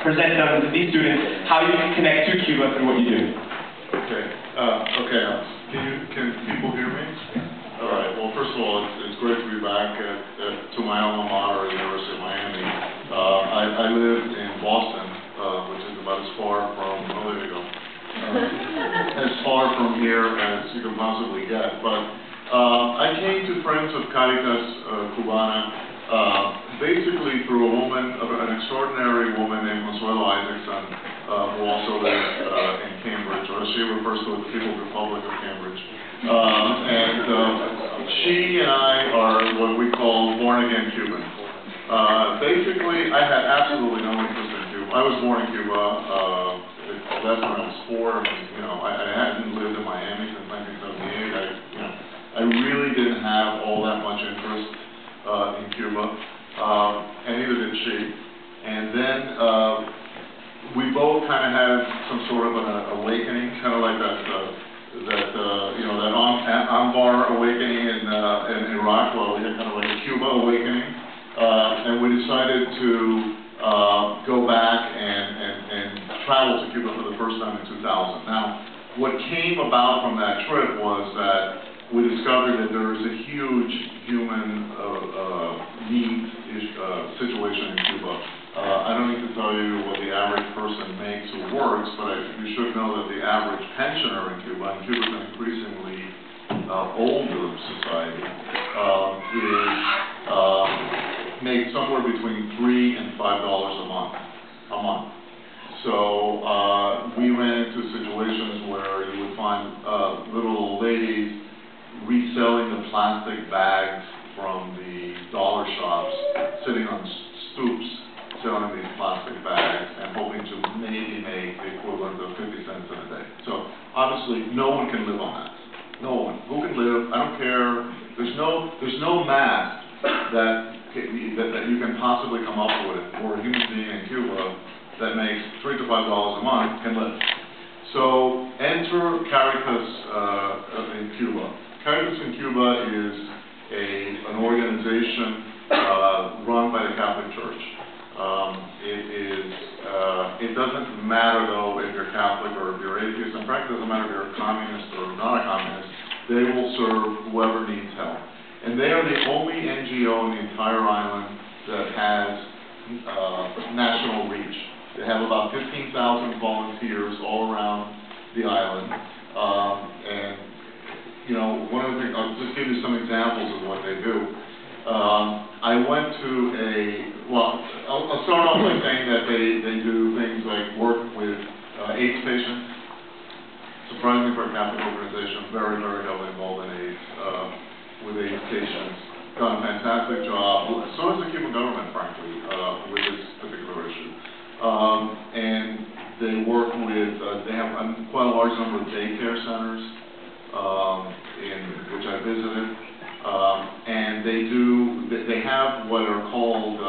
present to these students how you can connect to Cuba through what you do. Okay. Can people hear me? All right. Well, first of all, it's great to be back to my alma mater, University of Miami. I live in Boston, which is about as far from, oh, there you go, as far from here as you can possibly get. But I came to Friends of Caritas Cubana basically through a woman, an extraordinary woman named Consuelo Isaacson, who also lives in Cambridge, or she refers to as the People's Republic of Cambridge. She and I are what we call born-again Cubans. Basically, I had absolutely no interest in Cuba. I was born in Cuba. That's when I was 4. I mean, you know, I hadn't lived in Miami since 1978. I really didn't have all that much interest in Cuba, and neither did she. And then we both kind of had some sort of an awakening, kind of like that Anbar awakening in Iraq. Well, we had kind of like a Cuba awakening, and we decided to go back and travel to Cuba for the first time in 2000. Now, what came about from that trip was that we discovered that there is a huge human needs situation in Cuba. I don't need to tell you what the average person makes who works, but you should know that the average pensioner in Cuba, and Cuba is an increasingly older society, makes somewhere between $3 and $5 a month. So we ran into situations where you would find little ladies reselling the plastic bags from the dollar shops, sitting on stoops, selling these plastic bags and hoping to maybe make the equivalent of 50 cents in a day. So obviously no one can live on that. No one. Who can live? I don't care. There's no math that you can possibly come up with for a human being in Cuba that makes $3 to $5 a month can live. So enter Caritas in Cuba. Caritas in Cuba is an organization run by the Catholic Church. It doesn't matter though if you're Catholic or if you're atheist. In fact, it doesn't matter if you're a communist or not a communist. They will serve whoever needs help. And they are the only NGO in the entire island that has national reach. They have about 15,000 volunteers all around the island. And you know, one of the things, I'll just give you some examples of what they do. I went to I'll start off by saying that they do things like work with AIDS patients. Surprisingly for a Catholic organization, very, very heavily involved in AIDS, with AIDS patients. Done a fantastic job. So has the Cuban government, frankly, with this particular issue. And they work with, they have quite a large number of daycare centers, which I visited. And they have what are called,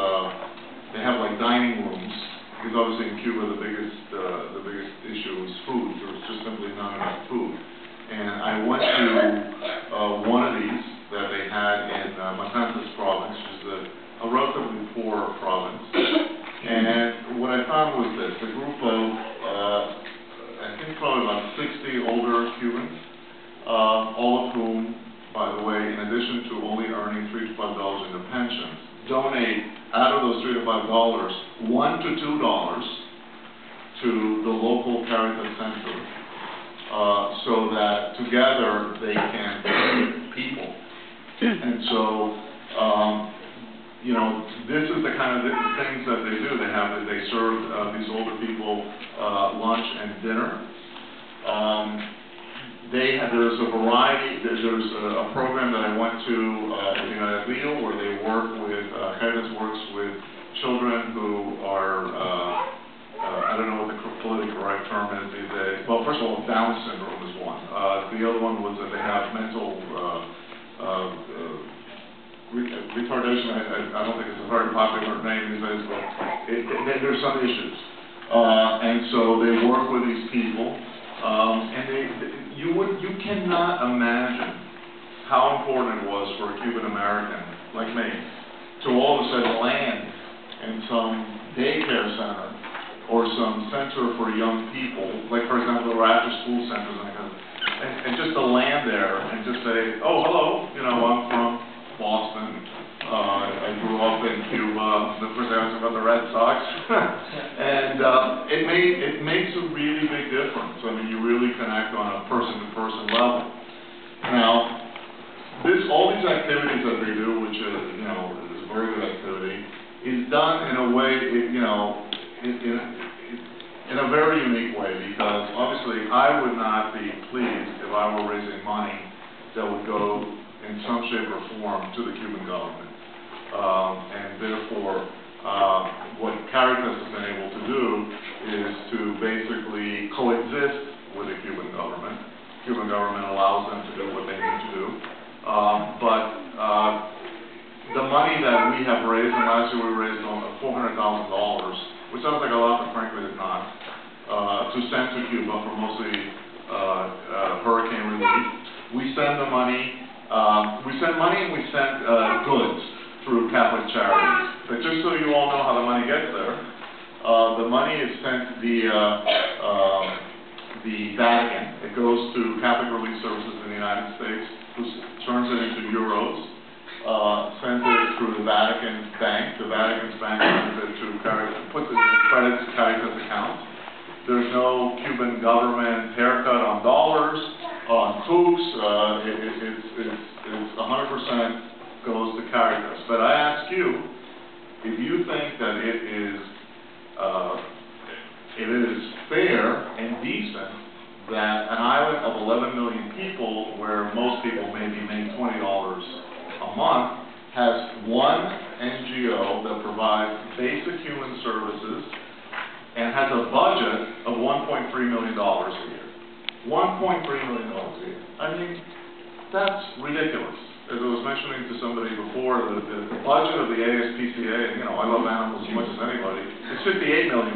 they have like dining rooms, because obviously in Cuba the biggest issue is food. There's just simply not enough food. And I went to one of these that they had in Matanzas province, which is a relatively poor province. And what I found was this: a group of, I think probably about 60 older Cubans, all of whom, by the way, in addition to only earning $3 to $5 in their pensions, donate out of those $3 to $5, $1 to $2 to the local Caritas center, so that together they can feed people. And so, you know, this is the kind of things that they do. They serve these older people lunch and dinner. There's a variety. There's a program that I went to in the United States where they work with, Caritas works with children who are, I don't know what the politically correct term is these days. Well, first of all, Down syndrome is one. The other one was that they have mental retardation. I don't think it's a very popular name these days, but there's some issues. And so they work with these people. And you cannot imagine how important it was for a Cuban American like me to all of a sudden land in some daycare center or some center for young people, like for example, there were after-school centers, and just to land there and just say, oh, hello, you know, I'm from Boston, I grew up in Cuba, the first thing I was about the Red Sox, and it makes a really big difference. I mean, you really connect on a person-to-person level. Now, all these activities that they do, which is, you know, is a very good activity, is done in a way, you know, in a very unique way, because obviously I would not be pleased if I were raising money that would go in some shape or form to the Cuban government. And therefore, what Caritas has been able to do is to basically coexist with the Cuban government. The Cuban government allows them to do what they need to do. But the money that we have raised, and last year we raised $400,000, which sounds like a lot, but frankly it's not, to send to Cuba for mostly hurricane relief. We send the money, and we send goods through Catholic Charities. But just so you all know how the money gets there, the money is sent via the Vatican. It goes to Catholic Relief Services in the United States, who turns it into euros, sends it through the Vatican Bank. The Vatican's bank sends it to Caritas, puts it in credits to Caritas account. There's no Cuban government haircut on dollars, on coups. It's 100% goes to Caritas. But I ask you, if you think that it is fair and decent that an island of 11 million people, where most people maybe make $20 a month, has one NGO that provides basic human services and has a budget of $1.3 million a year. $1.3 million a year. I mean, that's ridiculous. As I was mentioning to somebody before, the budget of the ASPCA, and you know, I love animals as much as anybody, is $58 million.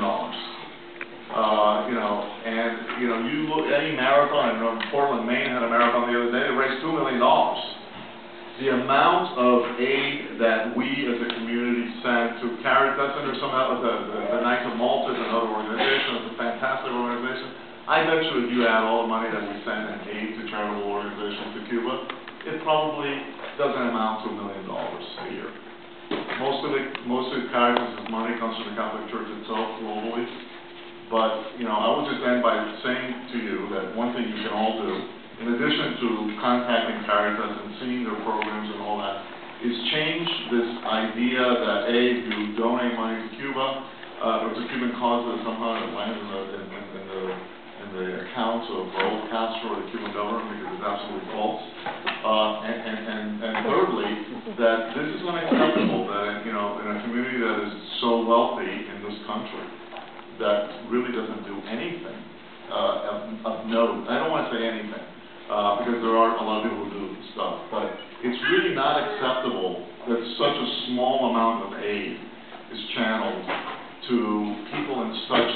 You know, and you know, you look at any marathon. I know Portland, Maine had a marathon the other day. They raised $2 million. The amount of aid that we as a community sent to Caritas, and there's some of the Knights of Malta and other organizations, it's a fantastic organization. I bet you if you add all the money that we send in aid to charitable organizations to Cuba, it probably doesn't amount to $1 million a year. Most of Caritas' money comes from the Catholic Church itself globally. But, you know, I will just end by saying to you that one thing you can all do, in addition to contacting Caritas and seeing their programs and all that, is change this idea that, A, you donate money to Cuba, or to Cuban causes somehow it lands in the accounts of Raul Castro or the Cuban government, because it's absolutely false. And thirdly, that this is unacceptable, that, you know, in a community that is so wealthy in this country, that really doesn't do anything of note. I don't want to say anything, because there are a lot of people who do stuff, but it's really not acceptable that such a small amount of aid is channeled to people in such